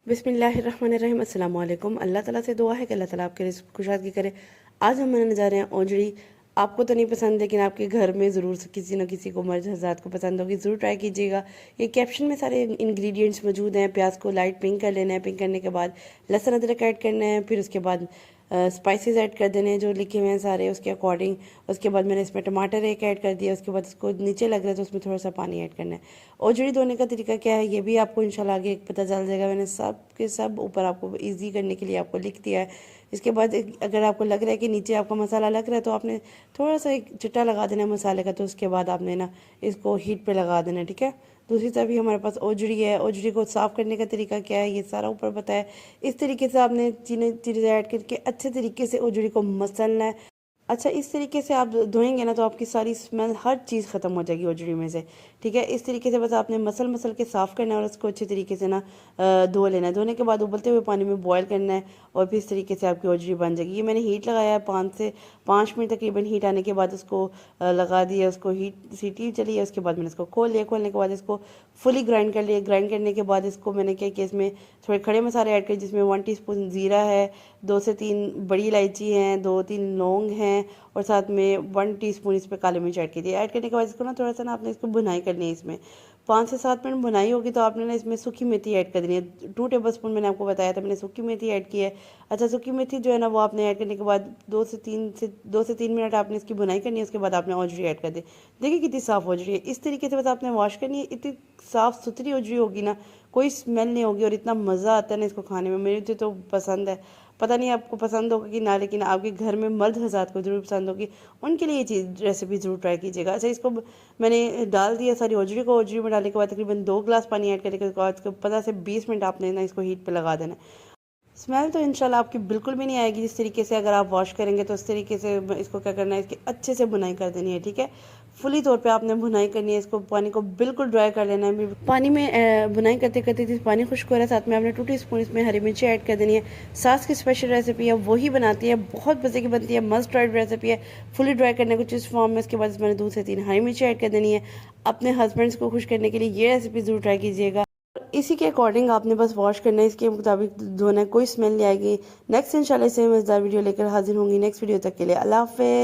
बिस्मिल्लाहिर्रहमानिर्रहीम अस्सलाम वालेकुम। अल्लाह ताला से दुआ है कि अल्लाह ताला आपके रिज़्क़ कुशादगी करे। आज हम बनाने जा रहे हैं ओजड़ी। आपको तो नहीं पसंद, लेकिन आपके घर में ज़रूर किसी न किसी को मर्द हज़रात को पसंद होगी, ज़रूर ट्राई कीजिएगा। ये कैप्शन में सारे इंग्रेडिएंट्स मौजूद हैं। प्याज को लाइट पिंक कर लेना है, पिंक करने के बाद लहसुन अदरक ऐड करना है, फिर उसके बाद स्पाइसेस ऐड कर देने हैं जो लिखे हुए हैं सारे उसके अकॉर्डिंग। उसके बाद मैंने इसमें टमाटर एक ऐड कर दिया। उसके बाद इसको नीचे लग रहा है तो उसमें थोड़ा सा पानी ऐड करना है। ओजड़ी धोने का तरीका क्या है ये भी आपको इंशाल्लाह आगे पता चल जाएगा। मैंने सब के सब ऊपर आपको इजी करने के लिए आपको लिख दिया है। इसके बाद अगर आपको लग रहा है कि नीचे आपका मसाला लग रहा है तो आपने थोड़ा सा एक चिट्टा लगा देना है मसाले का। तो उसके बाद आपने ना इसको हीट पे लगा देना है, ठीक है। दूसरी तरफ भी हमारे पास ओजड़ी है। ओजड़ी को साफ़ करने का तरीका क्या है ये सारा ऊपर पता है। इस तरीके से आपने चीज़ें ऐड करके अच्छे तरीके से ओजड़ी को मसलना है। अच्छा, इस तरीके से आप धोएंगे ना तो आपकी सारी स्मेल हर चीज़ ख़त्म हो जाएगी ओजड़ी में से, ठीक है। इस तरीके से बस आपने मसल के साफ़ करना है और उसको अच्छे तरीके से ना धो लेना है। धोने के बाद उबलते हुए पानी में बॉयल करना है और फिर इस तरीके से आपकी ओजड़ी बन जाएगी। ये मैंने हीट लगाया है 5 मिनट तकरीबन। हीट आने के बाद उसको लगा दिया, उसको हीट सीटी चली है। उसके बाद मैंने इसको खोल लिया। खोलने के बाद इसको फुली ग्राइंड कर लिया। ग्राइंड करने के बाद इसको मैंने क्या किया, इसमें थोड़े खड़े मसाले ऐड किए जिसमें 1 टीस्पून ज़ीरा है, 2 से 3 बड़ी इलायची हैं, 2-3 लौंग हैं और साथ में 1 टीस्पून इस पर काली मिर्च ऐड की थी। ऐड करने के बाद इसको ना थोड़ा सा ना आपने इसको भुनाई करनी है। इसमें 5 से 7 मिनट भुनाई होगी तो आपने ना इसमें सूखी मेथी ऐड कर देनी है। 2 टेबलस्पून मैंने आपको बताया था, मैंने सूखी मेथी ऐड की है। अच्छा, सूखी मेथी जो है ना वो आपने ऐड करने के बाद 2 से 3 मिनट आपने इसकी भुनाई करनी है। उसके बाद आपने ओजड़ी ऐड कर दी। देखिए कितनी साफ़ ओजड़ी है। इस तरीके से बस आपने वॉश करनी है। इतनी साफ़ सुथरी ओजड़ी होगी ना, कोई स्मेल नहीं होगी और इतना मज़ा आता है ना इसको खाने में। मुझे तो पसंद है। पता नहीं आपको पसंद होगा कि ना, लेकिन आपके घर में मर्द हज़रात को ज़रूर पसंद होगी। उनके लिए ये चीज़ रेसिपी ज़रूर ट्राई कीजिएगा। अच्छा, इसको मैंने डाल दिया सारी ओजड़ी को। ओजड़ी में डालने के बाद तकरीबन 2 गिलास पानी ऐड करने के बाद 15 से 20 मिनट आपने ना इसको हीट पे लगा देना है। स्मेल तो इंशाल्लाह आपकी बिल्कुल भी नहीं आएगी। जिस तरीके से अगर आप वॉश करेंगे तो उस तरीके से इसको क्या करना है, इसकी अच्छे से भुनाई कर देनी है, ठीक है। फुली तौर पे आपने भुनाई करनी है। इसको पानी को बिल्कुल ड्राई कर लेना है। पानी में भुनाई करते करते पानी खुश्क हो रहा है, साथ में आपने 2 टीस्पून इसमें हरी मिर्ची ऐड कर देनी है। सास की स्पेशल रेसिपी है, वही बनाती है, बहुत मज़े की बनती है, मस्ट ट्राइड रेसिपी है। फुली ड्राई करने को जिस फॉर्म में, उसके बाद इसमें 2 से 3 हरी मिर्ची ऐड कर देनी है। अपने हस्बैंड्स को खुश करने के लिए ये रेसिपी ज़रूर ट्राई कीजिएगा। इसी के अकॉर्डिंग आपने बस वॉश करना है, इसके मुताबिक धोना है, कोई स्मेल नहीं आएगी। नेक्स्ट इंशाल्लाह इससे मज़ेदार वीडियो लेकर हाजिर होंगी। नेक्स्ट वीडियो तक के लिए अल्लाह हाफ़िज़।